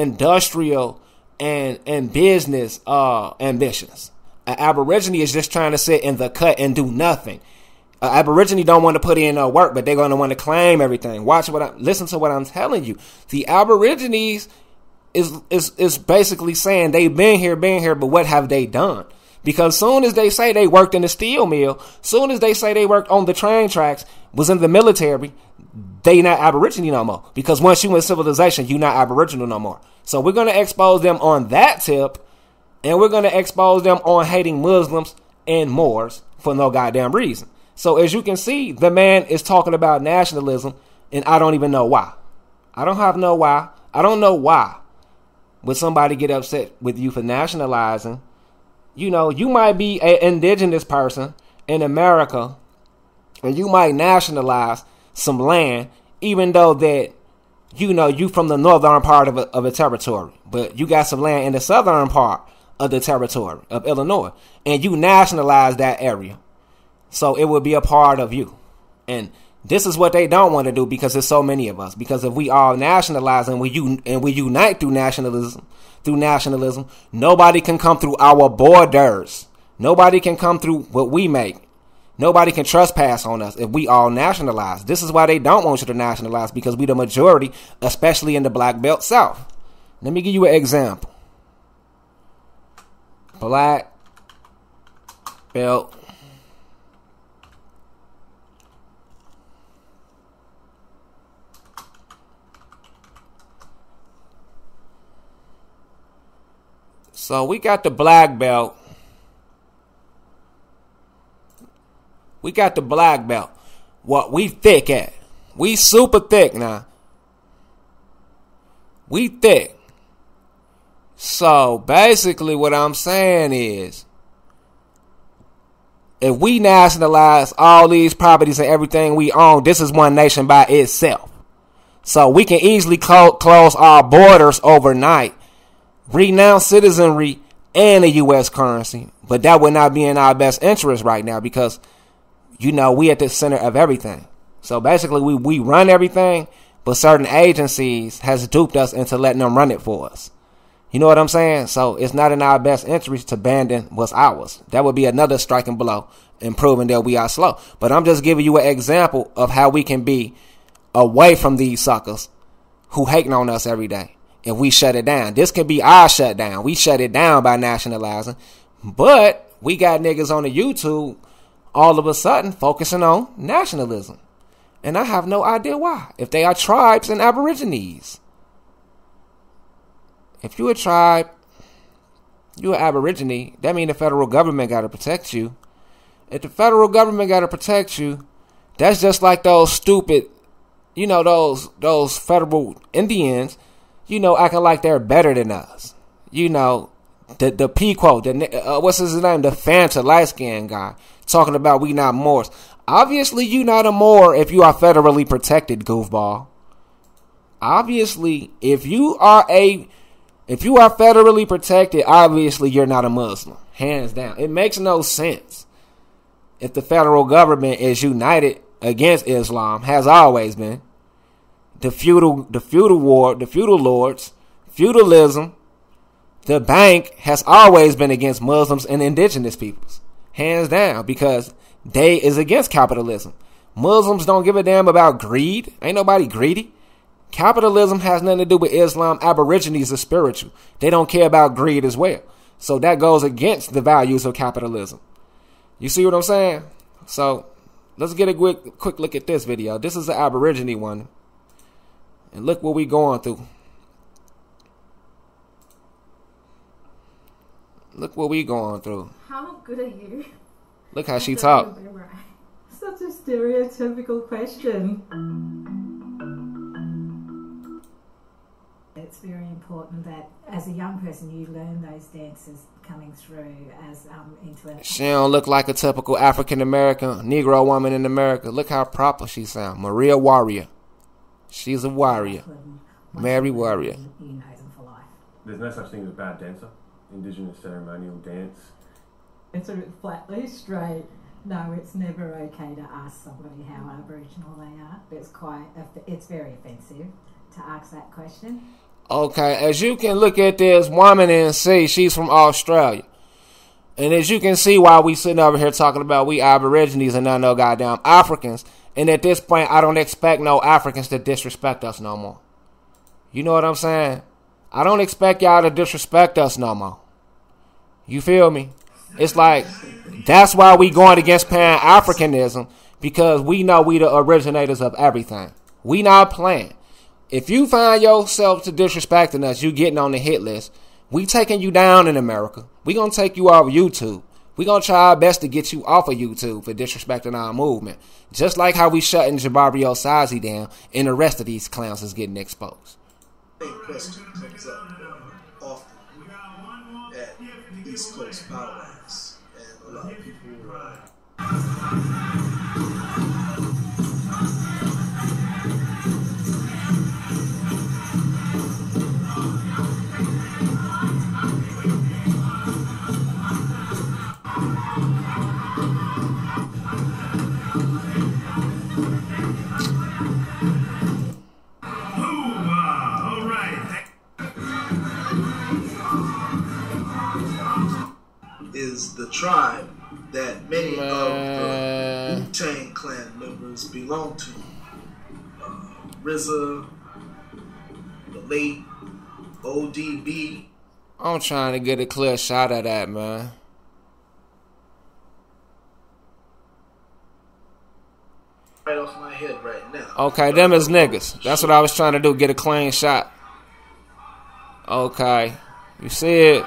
industrial and business ambitions. An Aborigine is just trying to sit in the cut and do nothing. An Aborigine don't want to put in no work, but they're going to want to claim everything. Listen to what I'm telling you. The Aborigines is basically saying they've been here, but what have they done? Because soon as they say they worked in the steel mill, soon as they say they worked on the train tracks, was in the military, they not Aborigine no more. Because once you in civilization, you not Aboriginal no more. So we're going to expose them on that tip, and we're going to expose them on hating Muslims and Moors for no goddamn reason. So as you can see, the man is talking about nationalism, and I don't even know why. I don't know why would somebody get upset with you for nationalizing. You know, you might be an indigenous person in America, and you might nationalize some land, even though that, you know, you from the northern part of a territory, but you got some land in the southern part of the territory of Illinois, and you nationalize that area. So it would be a part of you. And this is what they don't want to do because there's so many of us. Because if we all nationalize and we unite through nationalism, nobody can come through our borders. Nobody can come through what we make. Nobody can trespass on us if we all nationalize. This is why they don't want you to nationalize, because we the majority, especially in the Black Belt South. Let me give you an example. Black Belt. So we got the Black Belt. What we thick at. We super thick now. We thick. So basically what I'm saying is, if we nationalize all these properties and everything we own, this is one nation by itself. So we can easily close our borders overnight, renounce citizenry and a U.S. currency. But that would not be in our best interest right now because, you know, we at the center of everything. So basically we run everything, but certain agencies has duped us into letting them run it for us. You know what I'm saying? So it's not in our best interest to abandon what's ours. That would be another striking blow and proving that we are slow. But I'm just giving you an example of how we can be away from these suckers who hating on us every day. If we shut it down, this could be our shutdown. We shut it down by nationalizing, but we got niggas on the YouTube all of a sudden focusing on nationalism. And I have no idea why. If they are tribes and Aborigines. If you a tribe, you an Aborigine, that means the federal government got to protect you. If the federal government got to protect you, that's just like those stupid, you know, those federal Indians, you know, acting like they're better than us. You know, the P quote, what's his name? The Fanta light skinned guy talking about we not Moors. Obviously, you not a Moor if you are federally protected, goofball. Obviously, if you are federally protected, obviously you're not a Muslim. Hands down. It makes no sense. If the federal government is united against Islam, has always been. The feudal lords, feudalism, the bank has always been against Muslims and indigenous peoples. Hands down, because they is against capitalism. Muslims don't give a damn about greed. Ain't nobody greedy. Capitalism has nothing to do with Islam. Aborigines are spiritual. They don't care about greed as well. So that goes against the values of capitalism. You see what I'm saying? So let's get a quick look at this video. This is the Aborigine one. And look what we going through. Look what we going through. How good are you? Look how she talk. Such a stereotypical question. It's very important that as a young person you learn those dances coming through as into it. She don't look like a typical African American Negro woman in America. Look how proper she sound. Maria Warrior. She's a warrior. Mary Warrior. You know them for life. There's no such thing as a bad dancer. Indigenous ceremonial dance. It's a flatly straight. No, it's never okay to ask somebody how Aboriginal they are. It's very offensive to ask that question. Okay, as you can look at this woman and see, she's from Australia. And as you can see, while we sitting over here talking about we Aborigines and not no goddamn Africans, and at this point, I don't expect no Africans to disrespect us no more. You know what I'm saying? I don't expect y'all to disrespect us no more. You feel me? It's like, that's why we going against Pan-Africanism, because we know we the originators of everything. We not playing. If you find yourself to disrespecting us, you getting on the hit list. We taking you down in America. We gonna take you off YouTube. We gonna try our best to get you off of YouTube for disrespecting our movement. Just like how we shutting Jabari Osazi down and the rest of these clowns is getting exposed. Same question comes up often at East Coast powwows, and a lot of people is the tribe that many of the Wu-Tang Clan members belong to. RZA, the late ODB. I'm trying to get a clear shot of that, man. Right off my head right now. Okay, them is niggas. That's what I was trying to do, get a clean shot. Okay. You see it?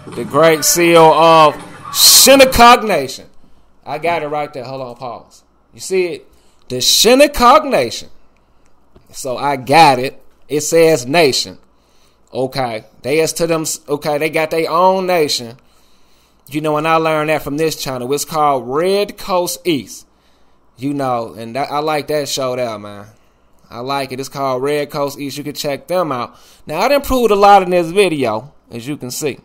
The great seal of Shinnecock Nation. I got it right there. Hold on, pause. You see it? The Shinnecock Nation. So I got it. It says nation. Okay. They as to them. Okay, they got their own nation. You know, and I learned that from this channel. It's called Red Coast East. You know, and I like that show there, man. I like it. It's called Red Coast East. You can check them out. Now, I done proved a lot in this video, as you can see.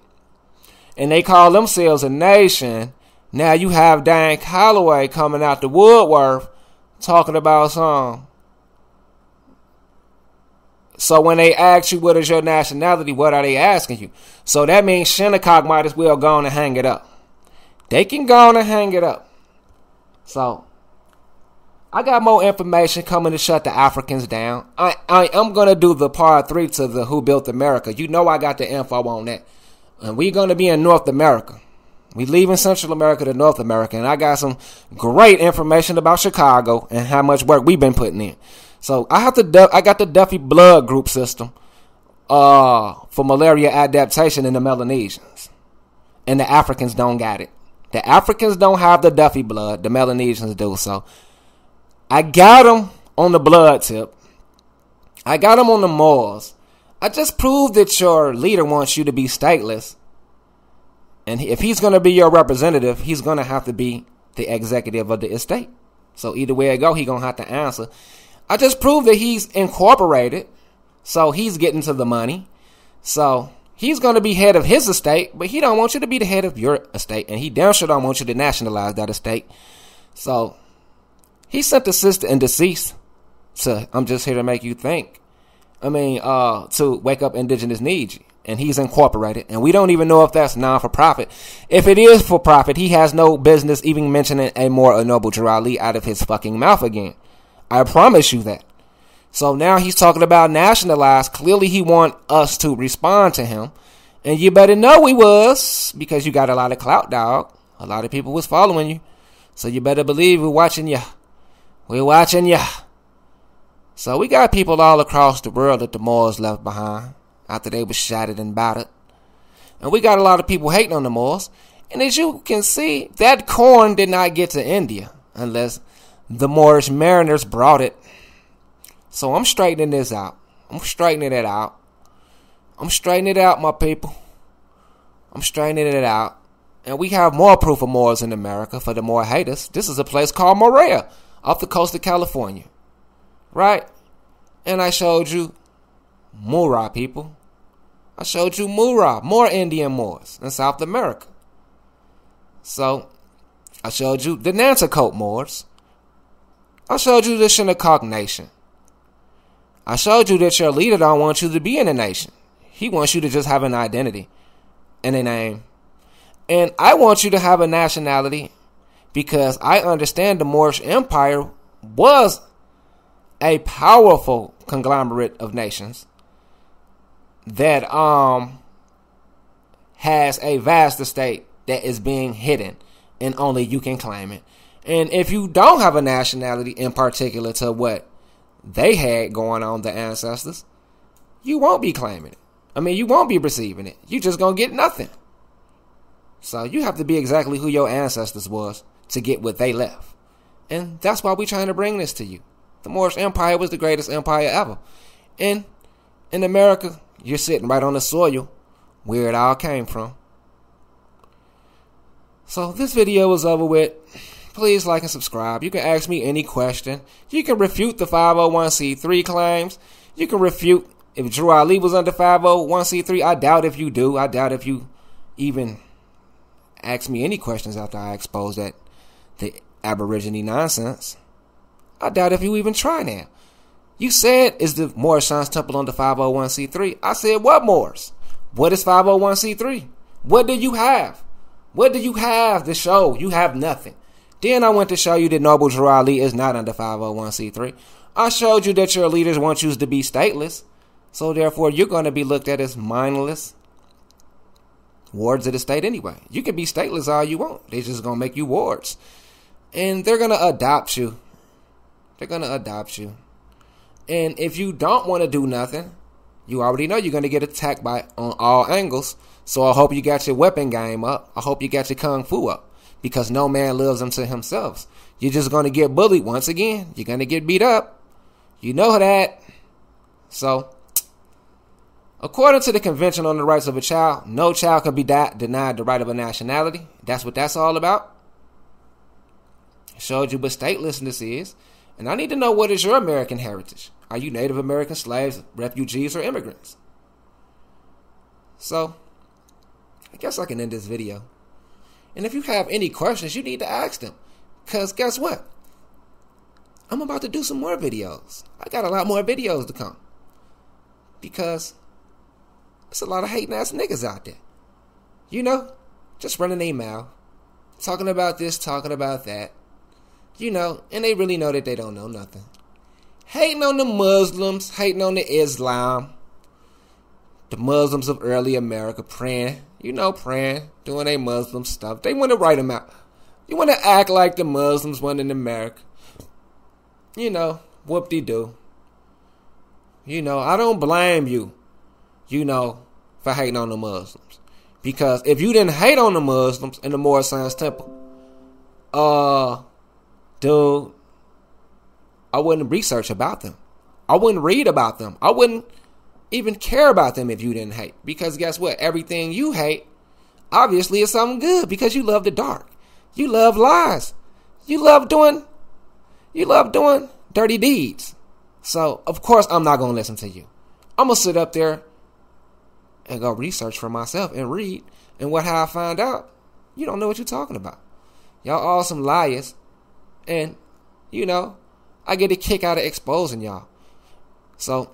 And they call themselves a nation. Now you have Dane Calloway coming out to Woodworth talking about some. So when they ask you what is your nationality, what are they asking you? So that means Shinnecock might as well go on and hang it up. They can go on and hang it up. So I got more information coming to shut the Africans down. I am going to do the part 3 to the Who Built America. You know I got the info on that. And we're going to be in North America. We leaving Central America to North America. And I got some great information about Chicago and how much work we've been putting in. So I got the Duffy blood group system for malaria adaptation in the Melanesians. And the Africans don't got it. The Africans don't have the Duffy blood. The Melanesians do. So I got them on the blood tip. I got them on the Moors. I just proved that your leader wants you to be stateless. And if he's going to be your representative, he's going to have to be the executive of the estate. So either way it go, he's going to have to answer. I just proved that he's incorporated. So he's getting to the money. So he's going to be head of his estate, but he don't want you to be the head of your estate. And he damn sure don't want you to nationalize that estate. So he sent the sister and deceased to, I'm just here to make you think. To wake up indigenous needs. And he's incorporated. And we don't even know if that's non-for-profit. If it is for profit, he has no business even mentioning a more noble Ali out of his fucking mouth again. I promise you that. So now he's talking about nationalized. Clearly he want us to respond to him. And you better know we was. Because you got a lot of clout, dog. A lot of people was following you. So you better believe we're watching you. We're watching you. So we got people all across the world that the Moors left behind after they were shattered and battered. And we got a lot of people hating on the Moors. And as you can see, that corn did not get to India unless the Moorish mariners brought it. So I'm straightening this out. I'm straightening it out. I'm straightening it out, my people. I'm straightening it out. And we have more proof of Moors in America for the more haters. This is a place called Morea off the coast of California. Right? And I showed you Moora people. I showed you Moora, more Indian Moors in South America. So, I showed you the Nanticoke Moors. I showed you the Shinnecock Nation. I showed you that your leader don't want you to be in a nation. He wants you to just have an identity and a name. And I want you to have a nationality because I understand the Moorish Empire was a powerful conglomerate of nations that has a vast estate that is being hidden and only you can claim it. And if you don't have a nationality in particular to what they had going on, the ancestors, you won't be claiming it. You won't be receiving it. You just gonna get nothing. So you have to be exactly who your ancestors was to get what they left. And that's why we're trying to bring this to you. The Moorish Empire was the greatest empire ever. And in America, you're sitting right on the soil where it all came from. So this video is over with. Please like and subscribe. You can ask me any question. You can refute the 501c3 claims. You can refute if Drew Ali was under 501c3. I doubt if you do. I doubt if you even ask me any questions after I expose that the Aborigine nonsense. I doubt if you even try now. You said, is the Moorish Science Temple under 501c3? I said, what Moors? What is 501c3? What do you have? What do you have to show? You have nothing. Then I went to show you that Noble Drew Ali is not under 501c3. I showed you that your leaders want you to be stateless. So therefore, you're going to be looked at as mindless wards of the state anyway. You can be stateless all you want. They're just going to make you wards. And they're going to adopt you. They're going to adopt you. And if you don't want to do nothing, you already know you're going to get attacked by on all angles. So I hope you got your weapon game up. I hope you got your kung fu up. Because no man lives unto himself. You're just going to get bullied once again. You're going to get beat up. You know that. So, according to the Convention on the Rights of a Child, no child can be denied the right of a nationality. That's what that's all about. I showed you what statelessness is. And I need to know, what is your American heritage? Are you Native American slaves, refugees, or immigrants? So, I guess I can end this video. And if you have any questions, you need to ask them. Because guess what? I'm about to do some more videos. I got a lot more videos to come. Because there's a lot of hating ass niggas out there. You know, just running their mouth. Talking about this, talking about that. You know, and they really know that they don't know nothing. Hating on the Muslims, hating on the Islam. The Muslims of early America praying. You know, praying, doing their Muslim stuff. They want to write them out. You want to act like the Muslims went in America. You know, whoop-de-doo. You know, I don't blame you, you know, for hating on the Muslims. Because if you didn't hate on the Muslims in the Moorish Science Temple, dude, I wouldn't research about them. I wouldn't read about them. I wouldn't even care about them if you didn't hate. Because guess what? Everything you hate, obviously it's something good because you love the dark. You love lies. You love doing dirty deeds. So, of course, I'm not going to listen to you. I'm going to sit up there and go research for myself and read. And how I find out, you don't know what you're talking about. Y'all all some liars. And, I get a kick out of exposing y'all. So,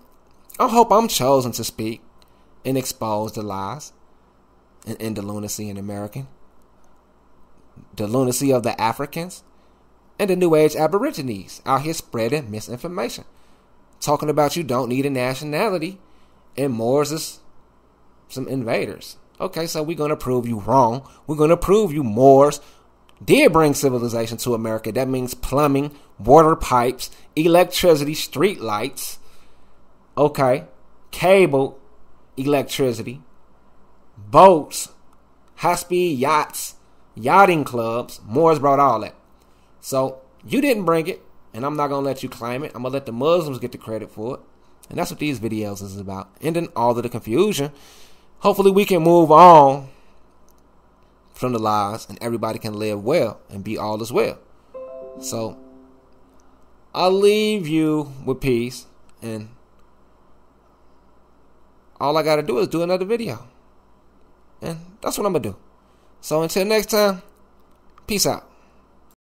I hope I'm chosen to speak and expose the lies and end the lunacy in America. The lunacy of the Africans and the New Age Aborigines out here spreading misinformation. Talking about you don't need a nationality and Moors is some invaders. Okay, so we're going to prove you wrong. We're going to prove you Moors did bring civilization to America. That means plumbing, water pipes, electricity, street lights. Okay, cable, electricity, boats, high-speed yachts, yachting clubs. Moors brought all that. So you didn't bring it, and I'm not going to let you claim it. I'm going to let the Muslims get the credit for it. And that's what these videos is about. Ending all of the confusion. Hopefully we can move on from the lies and everybody can live well and be all is well. So I'll leave you with peace, and all I got to do is do another video. And that's what I'm going to do. So until next time, peace out.